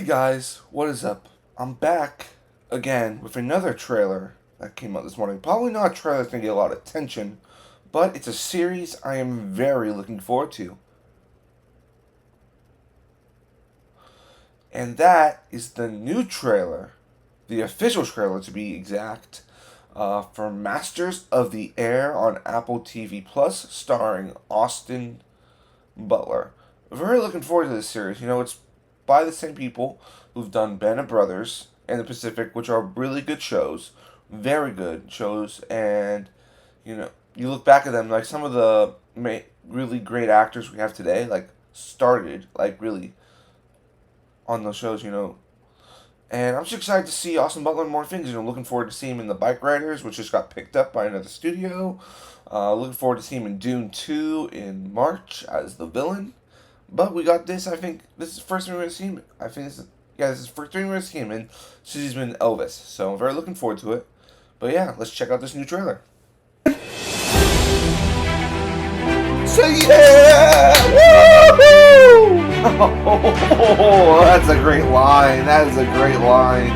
Hey guys, what is up? I'm back again with another trailer that came out this morning. Probably not a trailer that's going to get a lot of attention, but it's a series I am very looking forward to. And that is the new trailer, the official trailer to be exact, for Masters of the Air on Apple TV Plus, starring Austin Butler. Very looking forward to this series. It's by the same people who've done Band of Brothers and The Pacific, which are really good shows, very good shows. And you look back at them, like some of the really great actors we have today, like started like really on those shows. And I'm just excited to see Austin Butler in more things. Looking forward to seeing him in The Bike Riders, which just got picked up by another studio. Looking forward to seeing him in Dune 2 in March as the villain. But we got this. I think this is the first time we're going to see him. This is the first time we're going to see him in since he's been Elvis. So I'm very looking forward to it. But yeah, let's check out this new trailer. So yeah! Woohoo! Oh, that's a great line. That is a great line.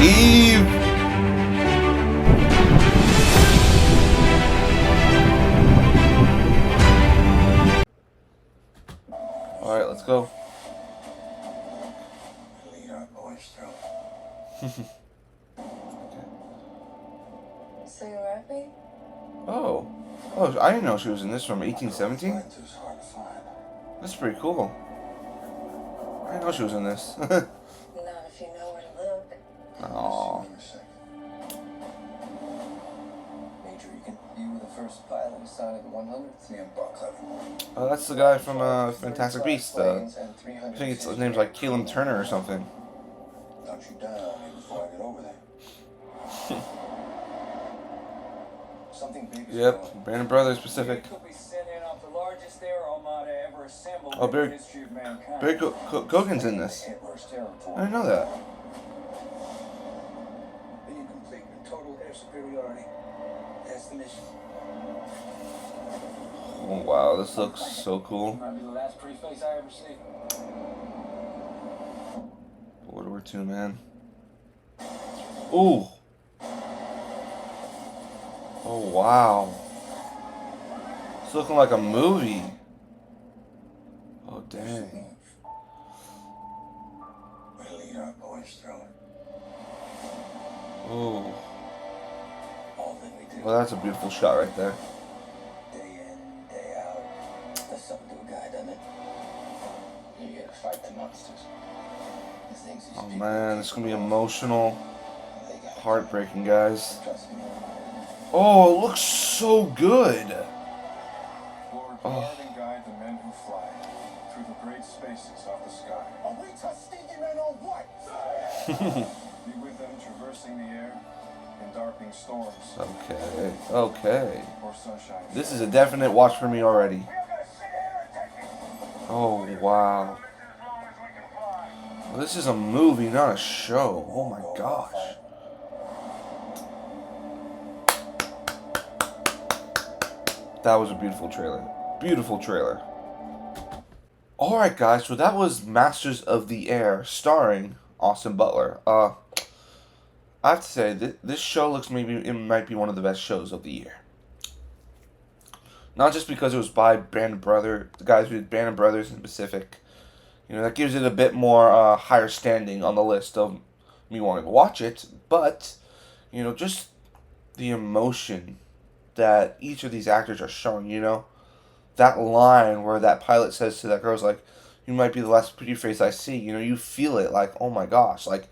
Eve! Alright, let's go. So you're rapping? Oh. Oh, I didn't know she was in this from 1817. That's pretty cool. I didn't know she was in this. Not if you know where to look. Aww. Major Egan, you were the first pilot who signed the 100th name Buck. Oh, that's the guy from Fantastic Beasts. I think his name's like Caleb Turner or something. Don't you die on me before I get over there. Something big is Yep, Band of Brothers, Pacific. Oh, Barry Kogan's in this. I didn't know that. Being complete with total air superiority. That's the mission. Oh, wow, this looks so cool. Might be the last pretty face I ever see. World War II, man. Ooh. Oh, wow. It's looking like a movie. Oh, dang. We'll lead our boys through it. Ooh. All that we do. Well, that's a beautiful shot right there. Day in, day out. That's something to a guy, doesn't it? You gotta fight the monsters. The things these Oh, people man, it's gonna be emotional. they got. Heartbreaking, guys. Trust me. Oh, it looks so good. Lord, Oh. guard and guide the men who fly through the great spaces of the sky. Are we Tuskegee men or what? Be with them traversing the air in darkening storms Okay. or sunshine. This is a definite watch for me already. Oh, wow. Well, this is a movie, not a show. Oh my gosh. That was a beautiful trailer. Beautiful trailer. Alright guys, so that was Masters of the Air starring Austin Butler. I have to say, this show it might be one of the best shows of the year. Not just because it was by the guys who did Band of Brothers and Pacific. That gives it a bit more higher standing on the list of me wanting to watch it. But, just the emotion that each of these actors are showing, that line where that pilot says to that girl's like, you might be the last pretty face I see, you feel it like, oh my gosh, like,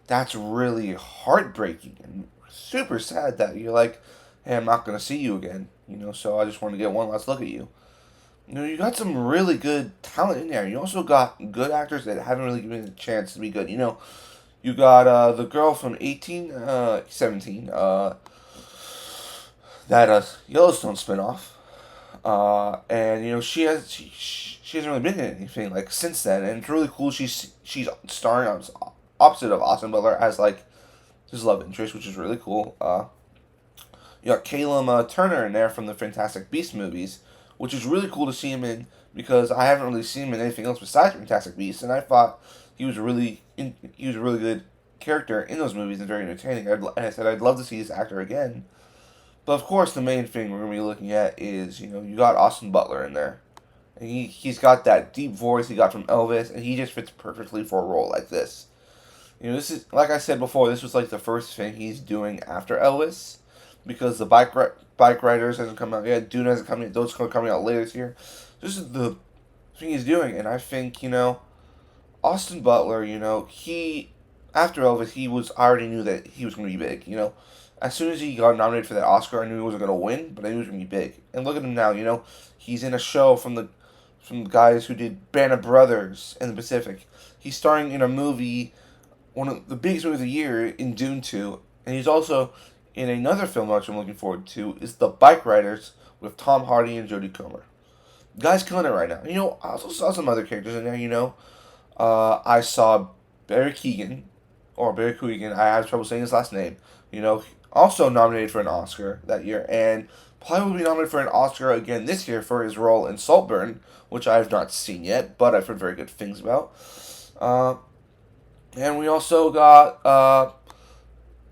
that's really heartbreaking and super sad that you're like, hey, I'm not going to see you again, so I just want to get one last look at you. You got some really good talent in there. You also got good actors that haven't really given a chance to be good. You got the girl from 17, that Yellowstone spinoff, and she hasn't really been in anything like since then, and it's really cool. She's starring on opposite of Austin Butler as like his love interest, which is really cool. You got Caleb Turner in there from the Fantastic Beasts movies, which is really cool to see him in because I haven't really seen him in anything else besides Fantastic Beasts, and I thought he was a really good character in those movies and very entertaining. I said I'd love to see this actor again. But of course, the main thing we're gonna be looking at is you got Austin Butler in there, and he's got that deep voice he got from Elvis, and he just fits perfectly for a role like this. This is, like I said before, this was like the first thing he's doing after Elvis, because the Bike Riders hasn't come out yet, Dune hasn't come out, those are coming out later this year. This is the thing he's doing, and I think Austin Butler, he after Elvis, I already knew that he was going to be big. As soon as he got nominated for that Oscar, I knew he wasn't going to win, but I knew he was going to be big. And look at him now. He's in a show from the guys who did Band of Brothers in the Pacific. He's starring in a movie, one of the biggest movies of the year, in Dune 2, and he's also in another film which I'm looking forward to, is The Bike Riders with Tom Hardy and Jodie Comer. Guy's killing it right now. I also saw some other characters in there. I saw Barry Keoghan, I have trouble saying his last name, also nominated for an Oscar that year, and probably will be nominated for an Oscar again this year for his role in Saltburn, which I have not seen yet, but I've heard very good things about. And we also got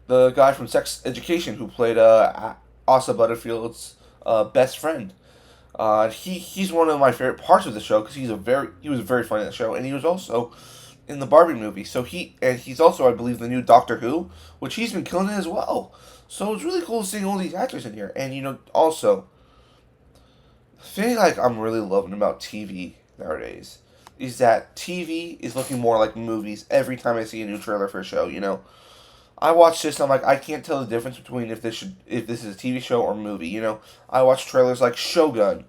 the guy from Sex Education who played Asa Butterfield's best friend. He's one of my favorite parts of the show because he was very funny in the show, and he was also in the Barbie movie. So he's also, I believe, the new Doctor Who, which he's been killing it as well. So it's really cool seeing all these actors in here. And also, the thing I'm really loving about TV nowadays is that TV is looking more like movies every time I see a new trailer for a show. I watch this and I'm like, I can't tell the difference between if this is a TV show or movie. I watch trailers like Shogun.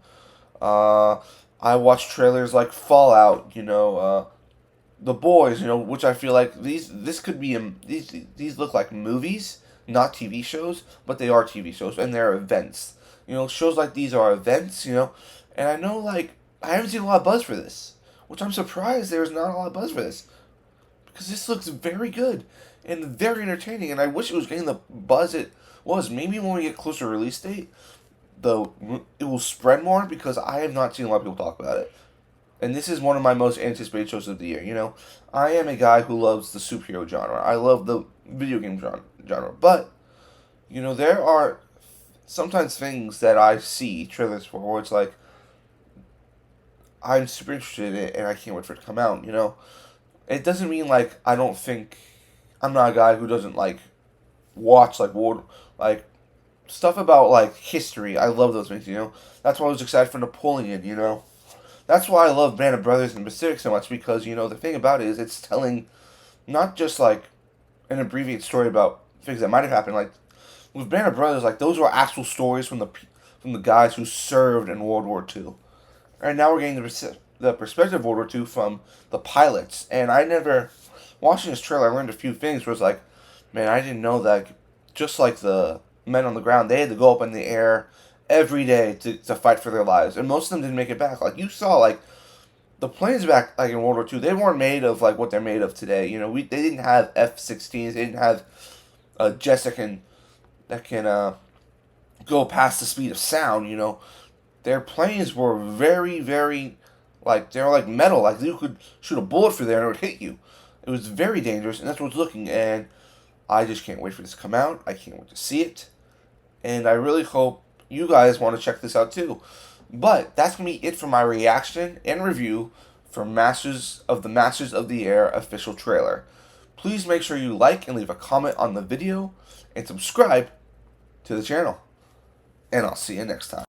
I watch trailers like Fallout. The Boys. Which I feel like this could be these look like movies, not TV shows, but they are TV shows and they're events. Shows like these are events. And I know I haven't seen a lot of buzz for this, which I'm surprised there's not a lot of buzz for this, because this looks very good and very entertaining, and I wish it was getting the buzz it was. Maybe when we get closer to release date, it will spread more, because I have not seen a lot of people talk about it. And this is one of my most anticipated shows of the year. I am a guy who loves the superhero genre. I love the video game genre. But, there are sometimes things that I see trailers for where it's like, I'm super interested in it and I can't wait for it to come out. It doesn't mean I'm not a guy who doesn't watch stuff about history. I love those things. That's why I was excited for Napoleon. That's why I love Band of Brothers and Pacific so much, because the thing about it is it's telling not just an abbreviated story about things that might have happened. With Band of Brothers, those were actual stories from the guys who served in World War II. And now we're getting the perspective of World War II from the pilots. And watching this trailer, I learned a few things where it's man, I didn't know that just like the men on the ground, they had to go up in the air every day to fight for their lives. And most of them didn't make it back. You saw, the planes back, in World War II, they weren't made of, what they're made of today. They didn't have F-16s. They didn't have jets that can go past the speed of sound, Their planes were very, very, they were like metal. You could shoot a bullet through there and it would hit you. It was very dangerous, and that's what it's looking. And I just can't wait for this to come out. I can't wait to see it. And I really hope you guys want to check this out too. But that's going to be it for my reaction and review for Masters of the Air official trailer. Please make sure you like and leave a comment on the video and subscribe to the channel. And I'll see you next time.